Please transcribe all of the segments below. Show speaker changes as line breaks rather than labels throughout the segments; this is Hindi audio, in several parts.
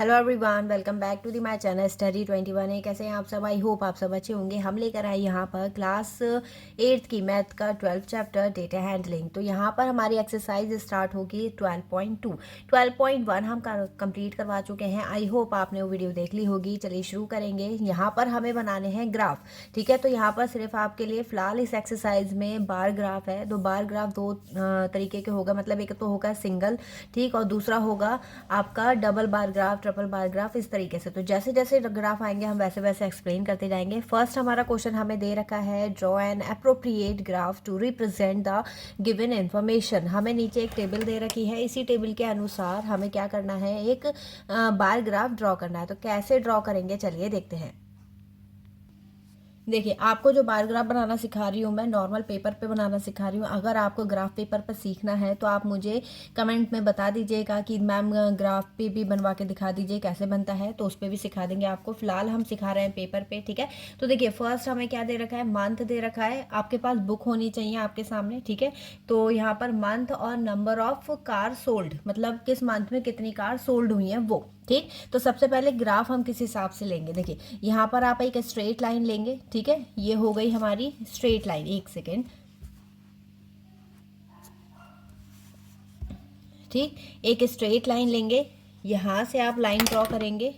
Hello everyone, welcome back to the my channel study 21 है। कैसे हैं आप सब? आई होप आप सब अच्छे होंगे। हम लेकर आए यहाँ पर क्लास 8th की मैथ का 12th चैप्टर डेटा हैंडलिंग। तो यहाँ पर हमारी एक्सरसाइज स्टार्ट होगी 12.2। 12.1 हम कंप्लीट करवा चुके हैं। आई होप आपने वो वीडियो देख ली होगी। चलिए शुरू करेंगे। यहाँ पर हमें बनाने हैं ग्राफ, ठीक है। तो यहाँ पर सिर्फ आपके लिए फिलहाल इस एक्सरसाइज में बार ग्राफ है। तो बार ग्राफ दो तरीके के होगा, मतलब एक तो होगा सिंगल, ठीक, और दूसरा होगा आपका double bar graph, triple bar graph, इस तरीके से। तो जैसे जैसे ग्राफ आएंगे हम वैसे वैसे एक्सप्लेन करते जाएंगे। फर्स्ट हमारा क्वेश्चन हमें दे रखा है, draw an appropriate graph to represent the given information. हमें नीचे एक टेबल दे रखी है, इसी टेबल के अनुसार हमें क्या करना है, एक बार ग्राफ ड्रॉ करना है। तो कैसे ड्रॉ करेंगे, चलिए देखते हैं। देखिए, आपको जो बार ग्राफ बनाना सिखा रही हूँ मैं, नॉर्मल पेपर पे बनाना सिखा रही हूँ। अगर आपको ग्राफ पेपर पर सीखना है तो आप मुझे कमेंट में बता दीजिएगा कि मैम ग्राफ पे भी बनवा के दिखा दीजिए कैसे बनता है, तो उस पर भी सिखा देंगे आपको। फिलहाल हम सिखा रहे हैं पेपर पे, ठीक है। तो देखिए, फर्स्ट हमें क्या दे रखा है, मंथ दे रखा है। आपके पास बुक होनी चाहिए आपके सामने, ठीक है। तो यहाँ पर मंथ और नंबर ऑफ कार सोल्ड, मतलब किस मंथ में कितनी कार सोल्ड हुई है वो, ठीक। तो सबसे पहले ग्राफ हम किस हिसाब से लेंगे, देखिए यहाँ पर आप एक स्ट्रेट लाइन लेंगे, ठीक है। ये हो गई हमारी स्ट्रेट लाइन। एक सेकेंड, ठीक। एक स्ट्रेट लाइन लेंगे, यहां से आप लाइन ड्रॉ करेंगे,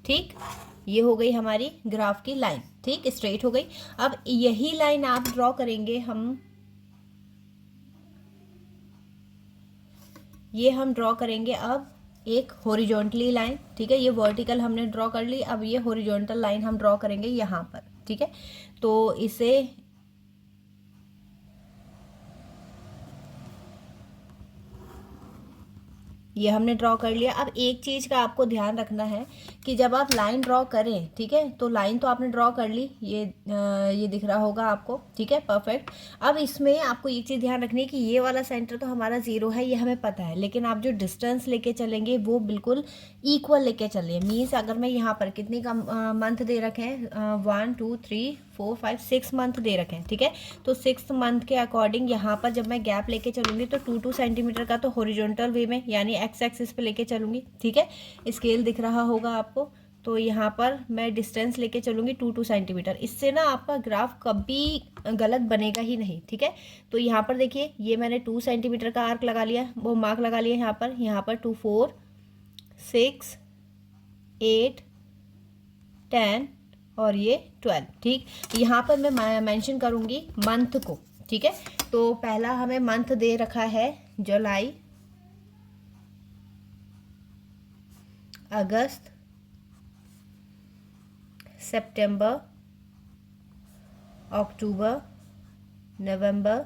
ठीक। ये हो गई हमारी ग्राफ की लाइन, ठीक, स्ट्रेट हो गई। अब यही लाइन आप ड्रॉ करेंगे, हम ड्रॉ करेंगे अब एक हॉरिजॉन्टली लाइन, ठीक है। ये वर्टिकल हमने ड्रॉ कर ली, अब ये हॉरिजॉन्टल लाइन हम ड्रॉ करेंगे यहाँ पर, ठीक है। तो इसे ये हमने ड्रॉ कर लिया। अब एक चीज़ का आपको ध्यान रखना है कि जब आप लाइन ड्रॉ करें, ठीक है, तो लाइन तो आपने ड्रॉ कर ली, ये दिख रहा होगा आपको, ठीक है, परफेक्ट। अब इसमें आपको ये चीज़ ध्यान रखनी है कि ये वाला सेंटर तो हमारा 0 है, ये हमें पता है, लेकिन आप जो डिस्टेंस लेके चलेंगे वो बिल्कुल इक्वल लेके चलिए। मीन्स अगर मैं यहाँ पर कितनी का मंथ दे रखे हैं, 1 2 3 4 5 6 मंथ दे रखे हैं, ठीक है। तो 6 मंथ के अकॉर्डिंग यहाँ पर जब मैं गैप लेके चलूंगी तो 2 सेंटीमीटर का तो हॉरिजॉन्टल वे में, यानी एक्स एक्सिस पे लेके चलूंगी, ठीक है। स्केल दिख रहा होगा आपको। तो यहाँ पर मैं डिस्टेंस लेके चलूंगी 2 सेंटीमीटर। इससे ना आपका ग्राफ कभी गलत बनेगा ही नहीं, ठीक है। तो यहाँ पर देखिए, ये मैंने 2 सेंटीमीटर का आर्क लगा लिया, वो मार्क लगा लिया यहाँ पर 2 4 6 8 10 और ये 12, ठीक। यहाँ पर मैं मेंशन करूँगी मंथ को, ठीक है। तो पहला हमें मंथ दे रखा है जुलाई, अगस्त, सितंबर, अक्टूबर, नवंबर,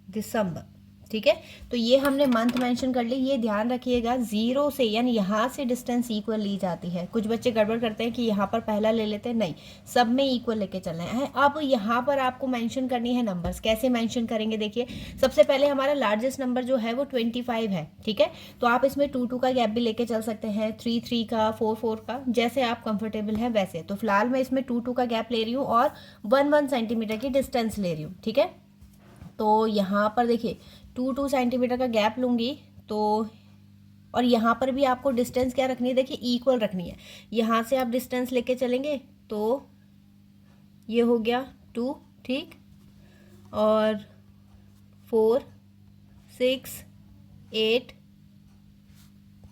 दिसंबर, ठीक है। तो ये हमने मंथ मेंशन कर ली। ये ध्यान रखिएगा, 0 से यानी यहाँ से डिस्टेंस इक्वल ली जाती है। कुछ बच्चे गड़बड़ करते हैं कि यहाँ पर पहला ले लेते हैं, नहीं, सब में इक्वल लेके चलना है। अब यहाँ पर आपको मेंशन करनी है नंबर्स। कैसे मेंशन करेंगे, देखिए सबसे पहले हमारा लार्जेस्ट नंबर जो है वो 25 है, ठीक है। तो आप इसमें 2 का गैप भी लेके चल सकते हैं, 3 का, 4 का, जैसे आप कंफर्टेबल है वैसे। तो फिलहाल मैं इसमें 2 का गैप ले रही हूँ और 1 सेंटीमीटर की डिस्टेंस ले रही हूँ, ठीक है। तो यहाँ पर देखिए 2 सेंटीमीटर का गैप लूँगी, तो और यहाँ पर भी आपको डिस्टेंस क्या रखनी है, देखिए इक्वल रखनी है। यहाँ से आप डिस्टेंस लेके चलेंगे तो ये हो गया 2, ठीक, और 4 6 8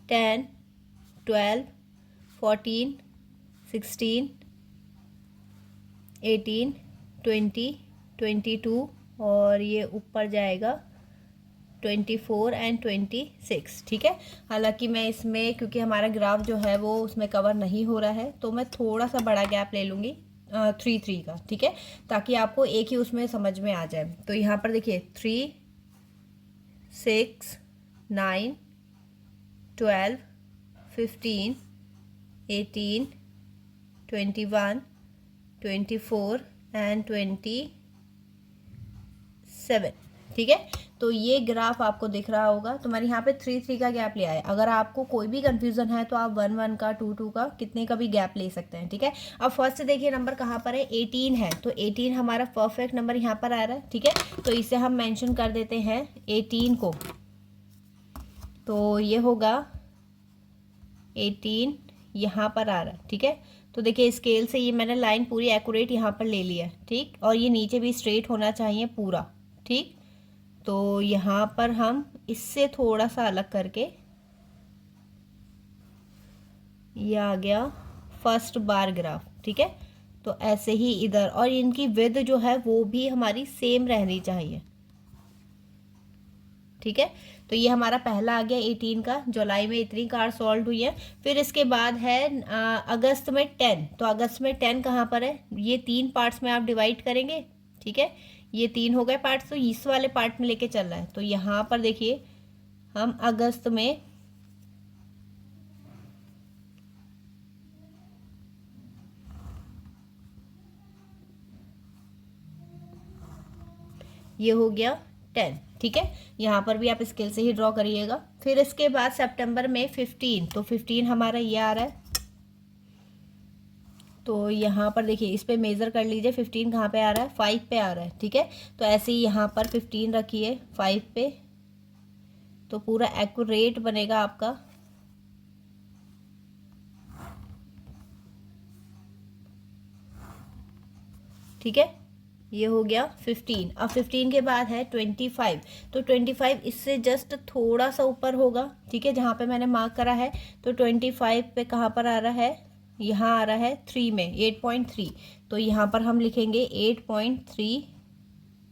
10 12 14 16 18 20 22 और ये ऊपर जाएगा 24 एंड 26, ठीक है। हालांकि मैं इसमें, क्योंकि हमारा ग्राफ जो है वो उसमें कवर नहीं हो रहा है, तो मैं थोड़ा सा बड़ा गैप ले लूँगी 3 का, ठीक है, ताकि आपको एक ही उसमें समझ में आ जाए। तो यहाँ पर देखिए 3 6 9 12 15 18 21 24 एंड 27, ठीक है। तो ये ग्राफ आपको दिख रहा होगा। तो मैंने यहाँ पे 3 का गैप लिया है। अगर आपको कोई भी कंफ्यूजन है तो आप 1 का, 2 का, कितने का भी गैप ले सकते हैं, ठीक है। अब फर्स्ट देखिए नंबर कहाँ पर है, 18 है। तो 18 हमारा परफेक्ट नंबर यहाँ पर आ रहा है, ठीक है। तो इसे हम मेंशन कर देते हैं 18 को। तो ये होगा 18 यहाँ पर आ रहा है, ठीक है। तो देखिए स्केल से ये मैंने लाइन पूरी एक्यूरेट यहाँ पर ले लिया है, ठीक। और ये नीचे भी स्ट्रेट होना चाहिए पूरा, ठीक। तो यहाँ पर हम इससे थोड़ा सा अलग करके, ये आ गया फर्स्ट बार ग्राफ, ठीक है। तो ऐसे ही इधर, और इनकी विड्थ जो है वो भी हमारी सेम रहनी चाहिए, ठीक है। तो ये हमारा पहला आ गया 18 का, जुलाई में इतनी कार सॉल्व हुई है। फिर इसके बाद है अगस्त में 10। तो अगस्त में 10 कहाँ पर है, ये 3 पार्ट्स में आप डिवाइड करेंगे, ठीक है। ये 3 हो गए पार्ट्स, तो इस वाले पार्ट में लेके चल रहा है। तो यहाँ पर देखिए हम अगस्त में ये हो गया 10, ठीक है। यहाँ पर भी आप स्केल से ही ड्रॉ करिएगा। फिर इसके बाद सितंबर में 15, तो 15 हमारा ये आ रहा है। तो यहाँ पर देखिए इस पे मेज़र कर लीजिए 15 कहाँ पे आ रहा है, 5 पे आ रहा है, ठीक है। तो ऐसे ही यहाँ पर 15 रखिए 5 पे, तो पूरा एक्यूरेट बनेगा आपका। ठीक है, ये हो गया 15। अब 15 के बाद है 25। तो 25 इससे जस्ट थोड़ा सा ऊपर होगा, ठीक है, जहाँ पे मैंने मार्क करा है। तो 25 पे कहाँ पर आ रहा है, यहाँ आ रहा है 3 में, 8.3। तो यहाँ पर हम लिखेंगे 8.3,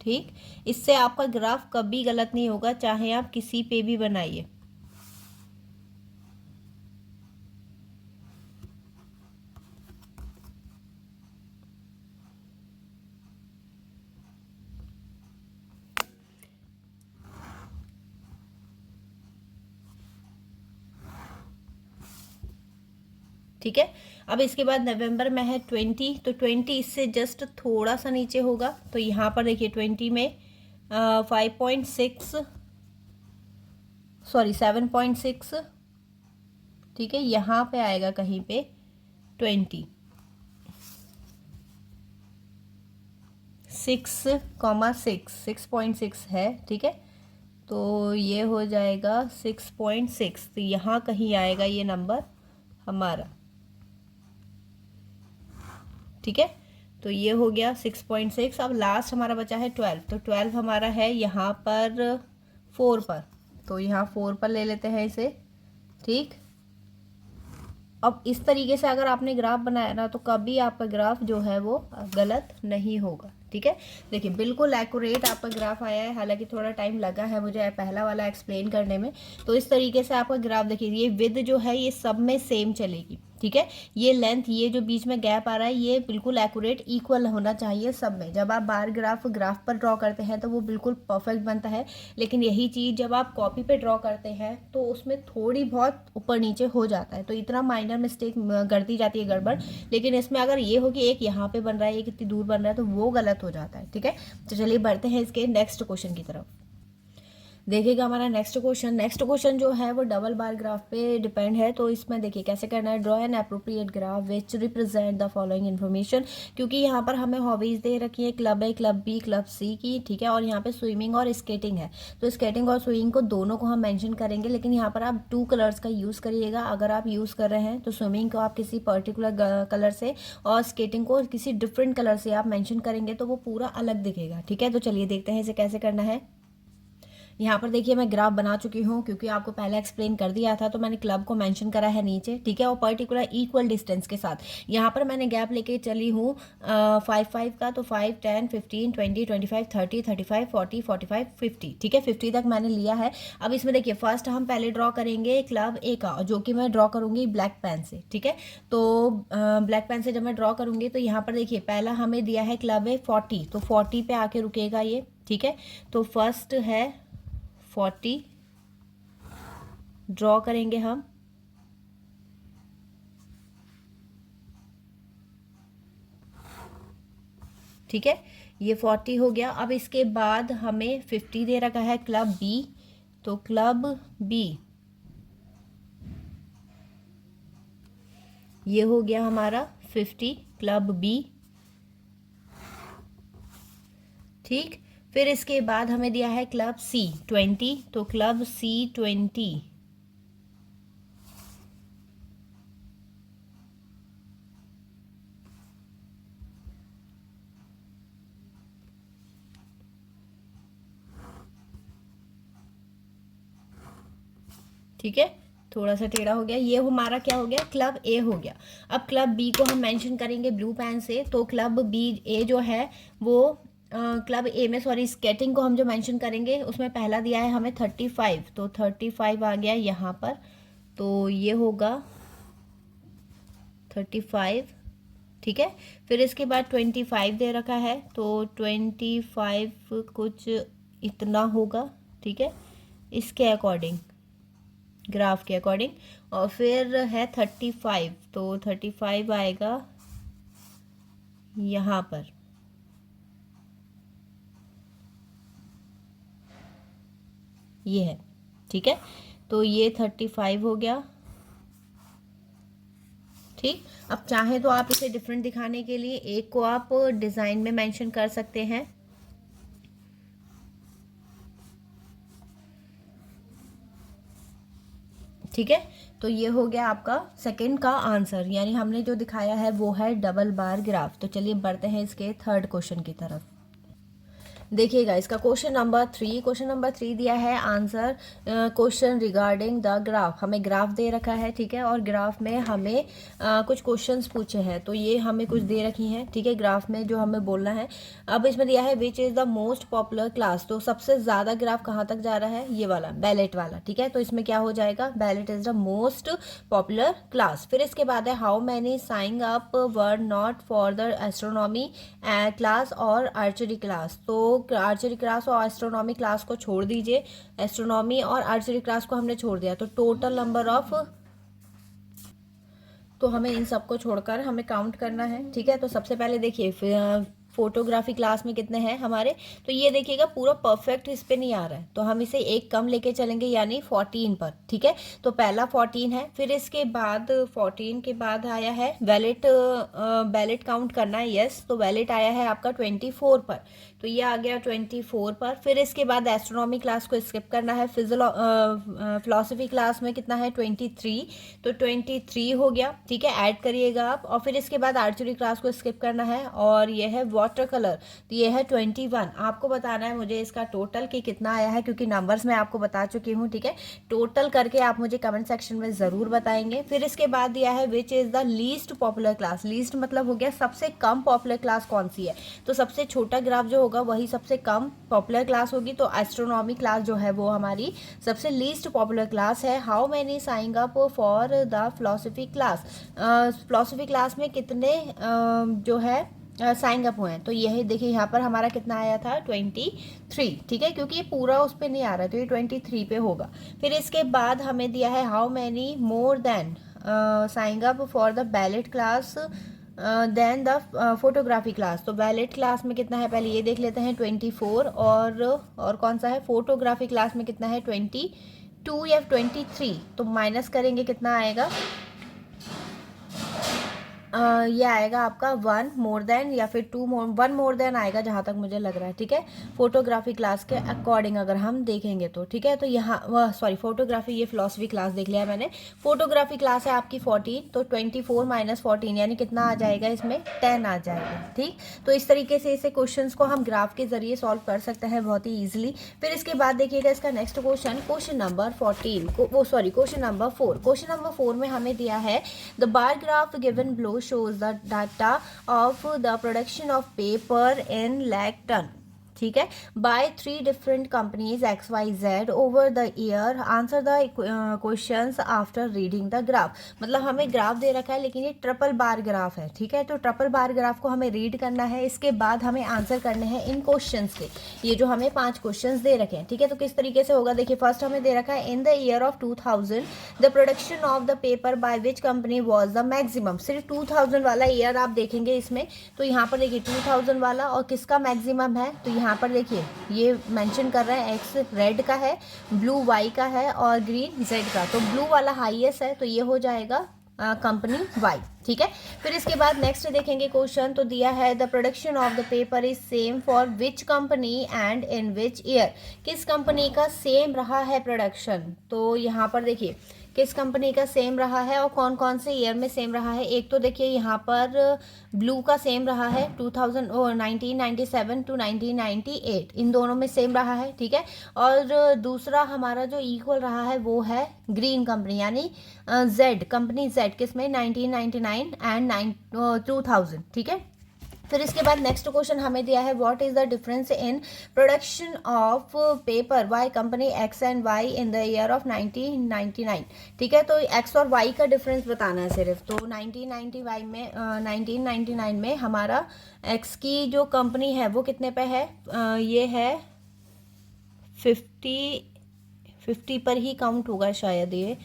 ठीक। इससे आपका ग्राफ कभी गलत नहीं होगा, चाहे आप किसी पे भी बनाइए। ठीक है, अब इसके बाद नवंबर में है 20। तो 20 इससे जस्ट थोड़ा सा नीचे होगा। तो यहाँ पर देखिए 20 में 5.6 सॉरी 7.6, ठीक है। यहाँ पे आएगा कहीं पे 6.6 है, ठीक है। तो ये हो जाएगा 6.6। तो यहाँ कहीं आएगा ये नंबर हमारा, ठीक है। तो ये हो गया 6.6। अब लास्ट हमारा बचा है 12। तो 12 हमारा है यहाँ पर 4 पर। तो यहाँ 4 पर ले लेते हैं इसे, ठीक। अब इस तरीके से अगर आपने ग्राफ बनाया ना, तो कभी आपका ग्राफ जो है वो गलत नहीं होगा, ठीक है। देखिए बिल्कुल एक्यूरेट आपका ग्राफ आया है, हालांकि थोड़ा टाइम लगा है मुझे पहला वाला एक्सप्लेन करने में। तो इस तरीके से आपका ग्राफ देखिए, ये विड्थ जो है ये सब में सेम चलेगी, ठीक है। ये लेंथ, ये जो बीच में गैप आ रहा है, ये बिल्कुल एक्यूरेट इक्वल होना चाहिए सब में। जब आप बार ग्राफ पर ड्रॉ करते हैं तो वो बिल्कुल परफेक्ट बनता है। लेकिन यही चीज़ जब आप कॉपी पे ड्रॉ करते हैं तो उसमें थोड़ी बहुत ऊपर नीचे हो जाता है, तो इतना माइनर मिस्टेक कर दी जाती है, गड़बड़। लेकिन इसमें अगर ये हो कि एक यहाँ पे बन रहा है, एक इतनी दूर बन रहा है, तो वो गलत हो जाता है, ठीक है। तो चलिए बढ़ते हैं इसके नेक्स्ट क्वेश्चन की तरफ। देखिएगा हमारा नेक्स्ट क्वेश्चन जो है वो डबल बार ग्राफ पे डिपेंड है। तो इसमें देखिए कैसे करना है, draw an appropriate graph which represent the following information. क्योंकि यहाँ पर हमें हॉबीज दे रखी है, क्लब ए, क्लब बी, क्लब सी की, ठीक है। और यहाँ पे स्विमिंग और स्केटिंग है। तो स्केटिंग और स्विमिंग को दोनों को हम मेंशन करेंगे, लेकिन यहाँ पर आप 2 कलर्स का यूज़ करिएगा। अगर आप यूज़ कर रहे हैं तो स्विमिंग को आप किसी पर्टिकुलर कलर से और स्केटिंग को किसी डिफरेंट कलर से आप मेंशन करेंगे, तो वो पूरा अलग दिखेगा, ठीक है। तो चलिए देखते हैं इसे कैसे करना है। यहाँ पर देखिए मैं ग्राफ बना चुकी हूँ, क्योंकि आपको पहले एक्सप्लेन कर दिया था। तो मैंने क्लब को मेंशन करा है नीचे, ठीक है, और पर्टिकुलर इक्वल डिस्टेंस के साथ। यहाँ पर मैंने गैप लेके चली हूँ 5 का। तो 5, 10, 15, 20, 25, 30, 35, 40, 45, 50, ठीक है। 50 तक मैंने लिया है। अब इसमें देखिए फर्स्ट हम पहले ड्रॉ करेंगे क्लब ए का, जो कि मैं ड्रॉ करूँगी ब्लैक पेन से, ठीक है। तो ब्लैक पेन से जब मैं ड्रॉ करूँगी तो यहाँ पर देखिए पहला हमें दिया है क्लब ए 40। तो 40 पे आके रुकेगा ये, ठीक है। तो फर्स्ट है 40 ड्रॉ करेंगे हम, ठीक है। ये 40 हो गया। अब इसके बाद हमें 50 दे रखा है क्लब बी। तो क्लब बी ये हो गया हमारा 50 क्लब बी, ठीक। फिर इसके बाद हमें दिया है क्लब सी 20। तो क्लब सी 20 ठीक है, थोड़ा सा टेढ़ा हो गया। ये हमारा क्या हो गया, क्लब ए हो गया। अब क्लब बी को हम मेंशन करेंगे ब्लू पेन से, तो क्लब बी ए जो है वो क्लब ए में, सॉरी, स्केटिंग को हम जो मेंशन करेंगे उसमें पहला दिया है हमें 35, तो 35 आ गया यहाँ पर, तो ये होगा 35, ठीक है। फिर इसके बाद 25 दे रखा है, तो 25 कुछ इतना होगा, ठीक है, इसके अकॉर्डिंग, ग्राफ के अकॉर्डिंग। और फिर है 35, तो 35 आएगा यहाँ पर, ये है, ठीक है। तो ये 35 हो गया, ठीक। अब चाहे तो आप इसे डिफरेंट दिखाने के लिए एक को आप डिज़ाइन में मेंशन कर सकते हैं, ठीक है। तो ये हो गया आपका सेकंड का आंसर, यानी हमने जो दिखाया है वो है डबल बार ग्राफ। तो चलिए बढ़ते हैं इसके थर्ड क्वेश्चन की तरफ। देखिएगा इसका क्वेश्चन नंबर 3 दिया है answer question regarding the graph. हमें ग्राफ दे रखा है, ठीक है, और ग्राफ में हमें कुछ क्वेश्चंस पूछे हैं, तो ये हमें कुछ दे रखी हैं, ठीक है, ग्राफ में जो हमें बोलना है। अब इसमें दिया है which is the most popular class, तो सबसे ज़्यादा ग्राफ कहाँ तक जा रहा है, ये वाला बैलेट वाला, ठीक है। तो इसमें क्या हो जाएगा, ballot is the most popular class. फिर इसके बाद है how many saying up were not for the astronomy class और आर्चरी क्लास। तो आर्चरी क्लास और एस्ट्रोनॉमी क्लास को छोड़ दीजिए, एस्ट्रोनॉमी और आर्चरी क्लास को हमने छोड़ दिया, तो टोटल नंबर ऑफ, तो हमें इन सबको छोड़कर हमें काउंट करना है, ठीक है। तो सबसे पहले देखिए फोटोग्राफी क्लास में कितने हैं हमारे, तो ये देखिएगा पूरा परफेक्ट इस पे नहीं आ रहा है, तो हम इसे एक कम लेके चलेंगे, यानी 14 पर, ठीक है। तो पहला 14 है, फिर इसके बाद 14 के बाद आया है वैलेट, बैलेट काउंट करना है, यस, तो वैलेट आया है आपका 24 पर, तो ये आ गया 24 पर। फिर इसके बाद एस्ट्रोनॉमी क्लास को स्किप करना है, फिलोसफी क्लास में कितना है 23, तो 23 हो गया, ठीक है, ऐड करिएगा आप। और फिर इसके बाद आर्चरी क्लास को स्किप करना है, और ये है वाटर कलर, तो ये है 21। आपको बताना है मुझे इसका टोटल कि कितना आया है, क्योंकि नंबर्स मैं आपको बता चुकी हूँ, ठीक है। टोटल करके आप मुझे कमेंट सेक्शन में ज़रूर बताएंगे। फिर इसके बाद दिया है which is the least popular class, least मतलब हो गया सबसे कम पॉपुलर क्लास कौन सी है, तो सबसे छोटा ग्राफ जो होगा वही सबसे कम पॉपुलर क्लास होगी, तो एस्ट्रोनॉमी क्लास जो है वो हमारी सबसे लीस्ट पॉपुलर क्लास है। How many saying up for the philosophy class, philosophy class में कितने जो है साइंग अप हुए हैं, तो यही देखिए यहाँ पर हमारा कितना आया था 23, ठीक है, क्योंकि ये पूरा उस पर नहीं आ रहा है, तो ये 23 पे होगा। फिर इसके बाद हमें दिया है how many more than signing up for the ballet class than the photography class, तो बैलेट क्लास में कितना है पहले ये देख लेते हैं 24, और कौन सा है फोटोग्राफी क्लास में कितना है 22 या 23, तो माइनस करेंगे कितना आएगा, ये आएगा आपका 1 मोर देन या फिर 1 मोर देन आएगा, जहाँ तक मुझे लग रहा है, ठीक है, फोटोग्राफी क्लास के अकॉर्डिंग अगर हम देखेंगे तो, ठीक है। तो यहाँ सॉरी फोटोग्राफी, ये फिलोसफी क्लास देख लिया मैंने, फोटोग्राफी क्लास है आपकी 14, तो 24 माइनस 14 यानी कितना आ जाएगा, इसमें 10 आ जाएगा, ठीक। तो इस तरीके से इसे क्वेश्चंस को हम ग्राफ के जरिए सॉल्व कर सकते हैं बहुत ही ईजिली। फिर इसके बाद देखिएगा इसका next question, question number 14, question number 4। Question number 4 में हमें दिया है the bar graph given below shows the data of the production of paper in lakh ton, ठीक है, by 3 different companies XYZ over the year, answer the questions after reading the graph. मतलब हमें ग्राफ दे रखा है लेकिन ये ट्रिपल बार ग्राफ है, ठीक है, तो ट्रिपल बार ग्राफ को हमें रीड करना है, इसके बाद हमें आंसर करने हैं इन क्वेश्चंस के, ये जो हमें 5 क्वेश्चंस दे रखे हैं, ठीक है। तो किस तरीके से होगा, देखिए फर्स्ट हमें दे रखा है इन the year of 2000 the production of the paper by which company was the maximum, सिर्फ 2000 वाला ईयर आप देखेंगे इसमें, तो यहाँ पर देखिए 2000 वाला और किसका मैक्सिमम है, तो यहाँ पर देखिए ये मेंशन कर रहा है एक्स रेड का है, ब्लू वाई का है और ग्रीन जेड का, तो ब्लू वाला हाईएस्ट है, तो ये हो जाएगा कंपनी वाई, ठीक है। फिर इसके बाद नेक्स्ट देखेंगे क्वेश्चन, तो दिया है the production of the paper is same for which company and in which year, किस कंपनी का सेम रहा है प्रोडक्शन, तो यहाँ पर देखिए किस कंपनी का सेम रहा है और कौन कौन से ईयर में सेम रहा है। एक तो देखिए यहाँ पर ब्लू का सेम रहा है 1997 टू 1998, इन दोनों में सेम रहा है, ठीक है। और दूसरा हमारा जो इक्वल रहा है वो है ग्रीन कंपनी, यानी जेड कंपनी, जेड किसमें 1999 एंड 2000, ठीक है। फिर इसके बाद नेक्स्ट क्वेश्चन हमें दिया है what is the difference in production of paper by company X and Y in the year of 1999, ठीक है। तो एक्स और वाई का डिफरेंस बताना है सिर्फ। तो 1999 में हमारा एक्स की जो कंपनी है वो कितने पे है, ये है 50 पर ही काउंट होगा शायद ये,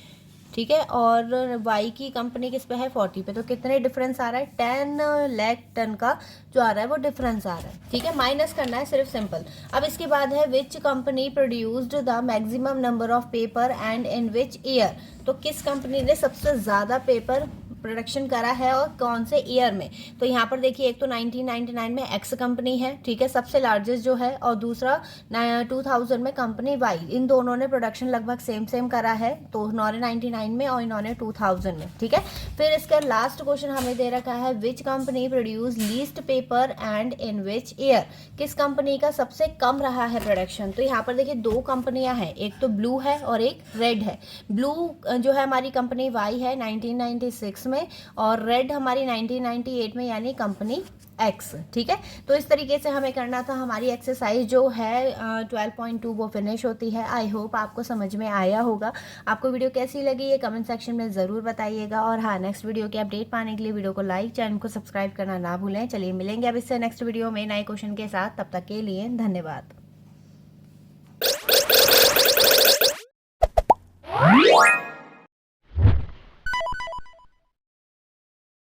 ठीक है। और वाई की कंपनी किस पे है 40 पे। तो कितने डिफरेंस आ रहा है, 10 लाख टन का जो आ रहा है वो डिफरेंस आ रहा है, ठीक है। माइनस करना है सिर्फ, सिंपल। अब इसके बाद है which company produced the maximum number of paper and in which year. तो किस कंपनी ने सबसे ज़्यादा पेपर प्रोडक्शन करा है और कौन से ईयर में। तो यहाँ पर देखिए एक तो 1999 में एक्स कंपनी है, ठीक है, सबसे लार्जेस्ट जो है, और दूसरा 2000 में कंपनी वाई। इन दोनों ने प्रोडक्शन लगभग सेम सेम करा है, तो इन्होंने 99 में और इन्होंने 2000 में, ठीक है। फिर इसका लास्ट क्वेश्चन हमें दे रखा है which company produce least paper and in which year. किस कंपनी का सबसे कम रहा है प्रोडक्शन। तो यहाँ पर देखिए दो कंपनियां हैं, एक तो ब्लू है और एक रेड है। ब्लू जो है हमारी कंपनी वाई है 1996 में, और रेड हमारी 1998 में, यानी कंपनी एक्स, ठीक है। तो इस तरीके से हमें करना था। हमारी एक्सरसाइज जो है 12.2 वो फिनिश होती है। आई होप आपको समझ में आया होगा। आपको वीडियो कैसी लगी ये कमेंट सेक्शन में ज़रूर बताइएगा। और हाँ, नेक्स्ट वीडियो की अपडेट पाने के लिए वीडियो को लाइक, चैनल को सब्सक्राइब करना ना भूलें। चलिए मिलेंगे अब इससे नेक्स्ट वीडियो में नए क्वेश्चन के साथ, तब तक के लिए धन्यवाद।